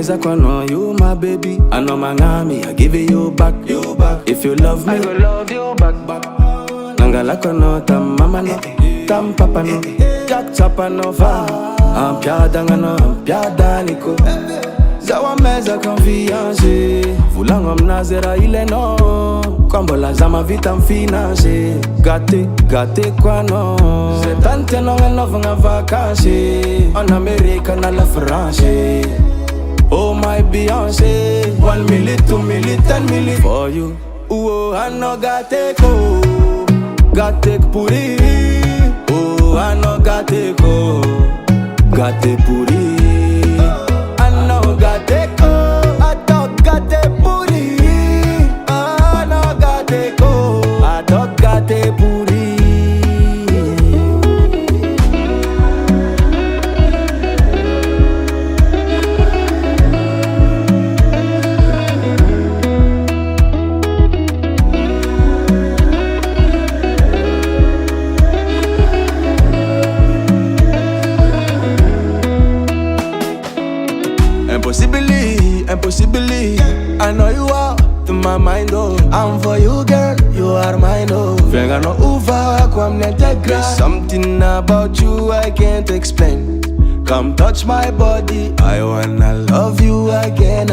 meza kwa no, you my baby. I know my ngami, I give it you back. If you love me, I will love you back. Nangala kwa no, tam mama no, tam papa no, jack chapa no fa. Ampiada ngano, ampiada niko. Zawa meza confiance, vulanga mnazera ile no. Kwambola zama vita mfinance, gâter kwa no. Zetante no ngeno vanga vacances, en America na la France. Oh my Beyoncé, 1 million, 2 million, 10 million for you. Oh, I know gâter pourri. Oh, I know gâter pourri. I know gâter pourri. I know gâter pourri. Impossibly, I know you are to my mind, oh. I'm for you, girl, you are mine, oh. Venga no uva, kwam netegra. Something about you I can't explain. Come touch my body, I wanna love you again.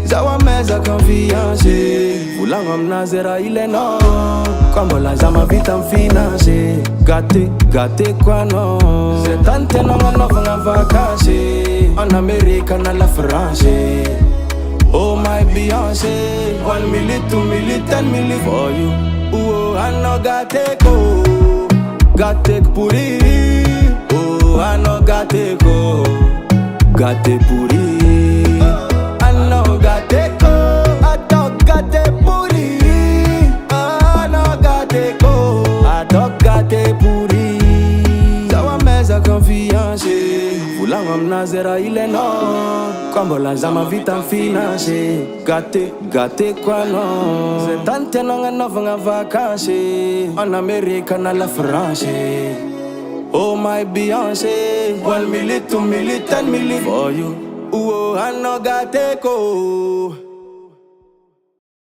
Zawa meza confiance, vulanga mnazera ile no. Kwambola zama vita mfinance, gâter kwa no. Zetante no ngano vanga vacances, en America na la France. Oh my Beyoncé, 1 million, 2 million, 10 million for you. Oh, I know gâter pourri. Oh, I know gâter pourri. I know gâter pourri. I know gâter pourri. Zawa meza confiance, vulanga mnazera ile no. Kwambola zama vita mfinance, gâter kwa no. Zetante no ngeno vanga vacances, en America na la France. Oh my Beyoncé, 1 million, 2 million, 10 million for you. Oh, I know gâter